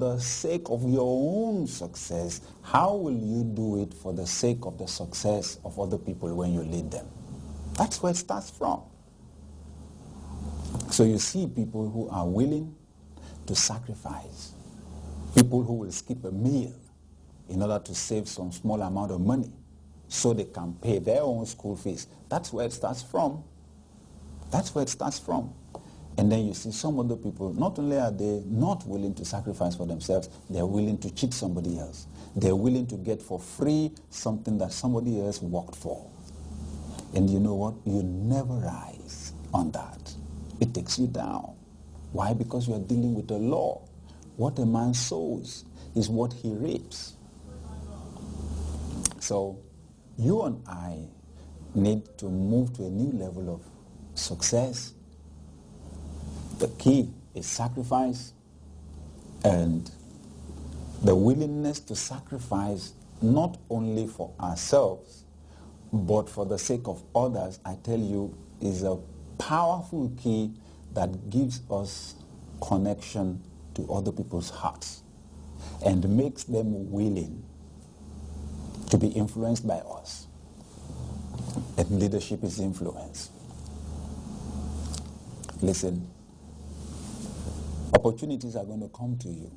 the sake of your own success, how will you do it for the sake of the success of other people when you lead them? That's where it starts from. So you see people who are willing to sacrifice, people who will skip a meal in order to save some small amount of money so they can pay their own school fees. That's where it starts from. That's where it starts from. And then you see some other people, not only are they not willing to sacrifice for themselves, they're willing to cheat somebody else. They're willing to get for free something that somebody else worked for. And you know what? You never rise on that. It takes you down. Why? Because you are dealing with a law. What a man sows is what he reaps. So you and I need to move to a new level of success. The key is sacrifice, and the willingness to sacrifice not only for ourselves but for the sake of others, I tell you, is a powerful key that gives us connection to other people's hearts and makes them willing to be influenced by us. And leadership is influence. Listen, opportunities are going to come to you.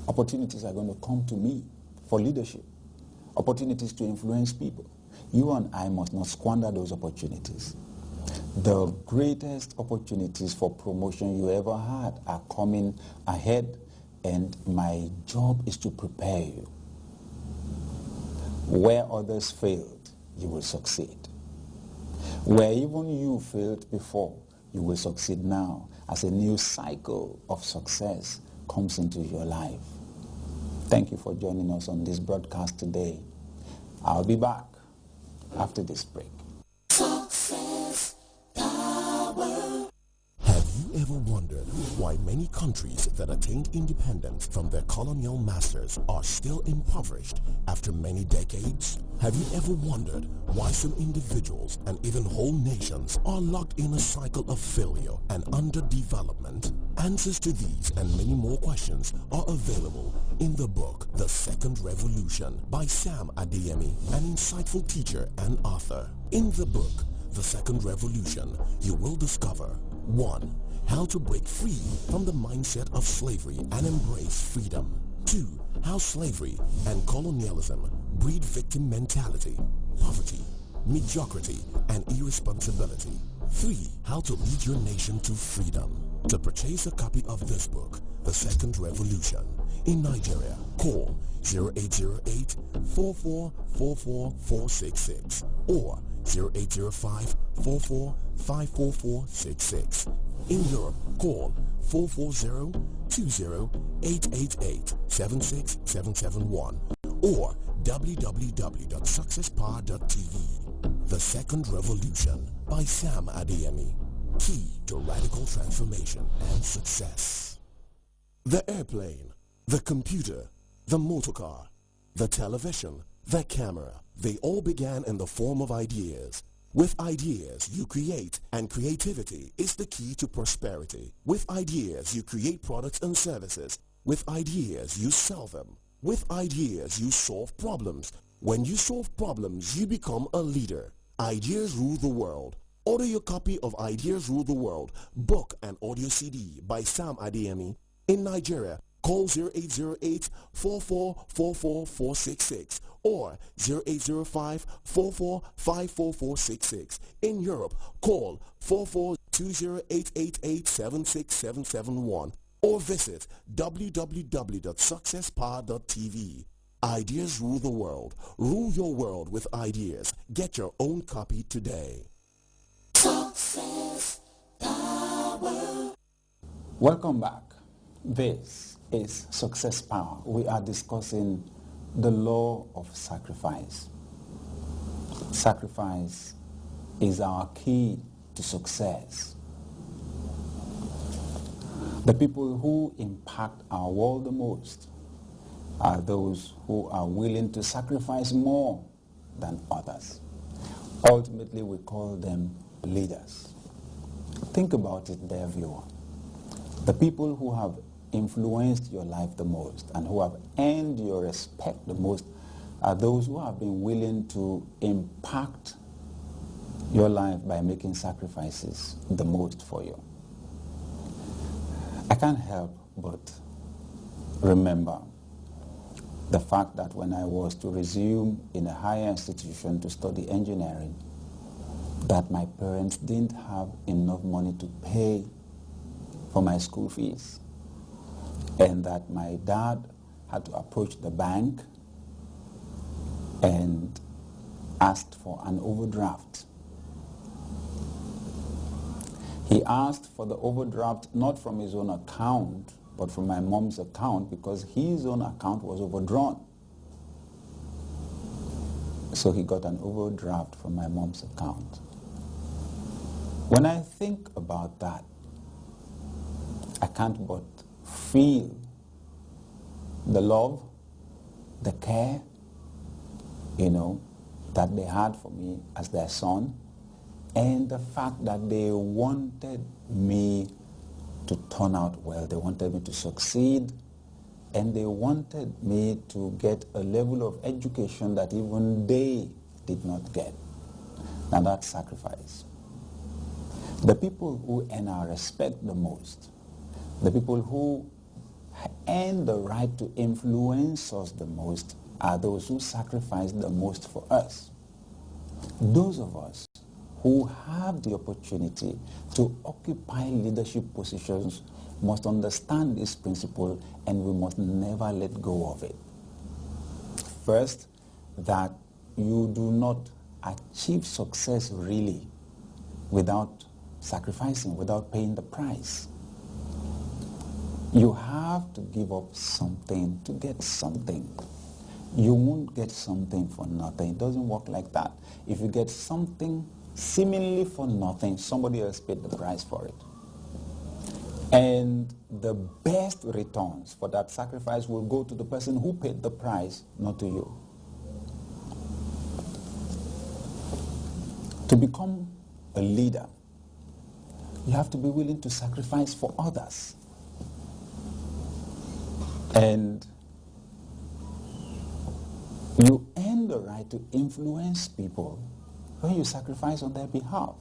Opportunities are going to come to me for leadership. Opportunities to influence people. You and I must not squander those opportunities. The greatest opportunities for promotion you ever had are coming ahead, and my job is to prepare you. Where others failed, you will succeed. Where even you failed before, you will succeed now as a new cycle of success comes into your life. Thank you for joining us on this broadcast today. I'll be back after this break. Success Power. Have you ever wondered why many countries that attained independence from their colonial masters are still impoverished after many decades? Have you ever wondered why some individuals and even whole nations are locked in a cycle of failure and underdevelopment? Answers to these and many more questions are available in the book The Second Revolution by Sam Adeyemi, an insightful teacher and author. In the book The Second Revolution, you will discover 1. How to break free from the mindset of slavery and embrace freedom. 2. How slavery and colonialism breed victim mentality, poverty, mediocrity, and irresponsibility. 3. How to lead your nation to freedom. To purchase a copy of this book, The Second Revolution, in Nigeria, call 0808-4444-466 or 0805-44-54466. In Europe, call 440-20-888-76771 or www.successpower.tv. The Second Revolution by Sam Adeyemi. Key to radical transformation and success. The airplane, the computer, the motorcar, the television, the camera, they all began in the form of ideas. With ideas, you create, and creativity is the key to prosperity. With ideas, you create products and services. With ideas, you sell them. With ideas, you solve problems. When you solve problems, you become a leader. Ideas rule the world. Order your copy of Ideas Rule the World, book and audio CD by Sam Adeyemi. In Nigeria, call 0808-4444-466 or 0805-44-54466. In Europe, call 4420888-76771 or visit www.successpower.tv. Ideas rule the world. Rule your world with ideas. Get your own copy today. Success Power. Welcome back. This is Success Power. We are discussing the law of sacrifice. Sacrifice is our key to success. The people who impact our world the most are those who are willing to sacrifice more than others. Ultimately, we call them leaders. Think about it there, viewer. The people who have influenced your life the most and who have earned your respect the most are those who have been willing to impact your life by making sacrifices the most for you. I can't help but remember the fact that when I was to resume in a higher institution to study engineering, that my parents didn't have enough money to pay for my school fees, and that my dad had to approach the bank and asked for an overdraft. He asked for the overdraft not from his own account, but from my mom's account, because his own account was overdrawn. So he got an overdraft from my mom's account. When I think about that, I can't but feel the love, the care, that they had for me as their son, and the fact that they wanted me to turn out well. They wanted me to succeed, and they wanted me to get a level of education that even they did not get. Now that's sacrifice. The people who earn our respect the most, the people who earn the right to influence us the most, are those who sacrifice the most for us. Those of us who have the opportunity to occupy leadership positions must understand this principle, and we must never let go of it. First, that you do not achieve success really without sacrificing, without paying the price. You have to give up something to get something. You won't get something for nothing. It doesn't work like that. If you get something seemingly for nothing, somebody else paid the price for it. And the best returns for that sacrifice will go to the person who paid the price, not to you. To become a leader, you have to be willing to sacrifice for others. And you earn the right to influence people when you sacrifice on their behalf.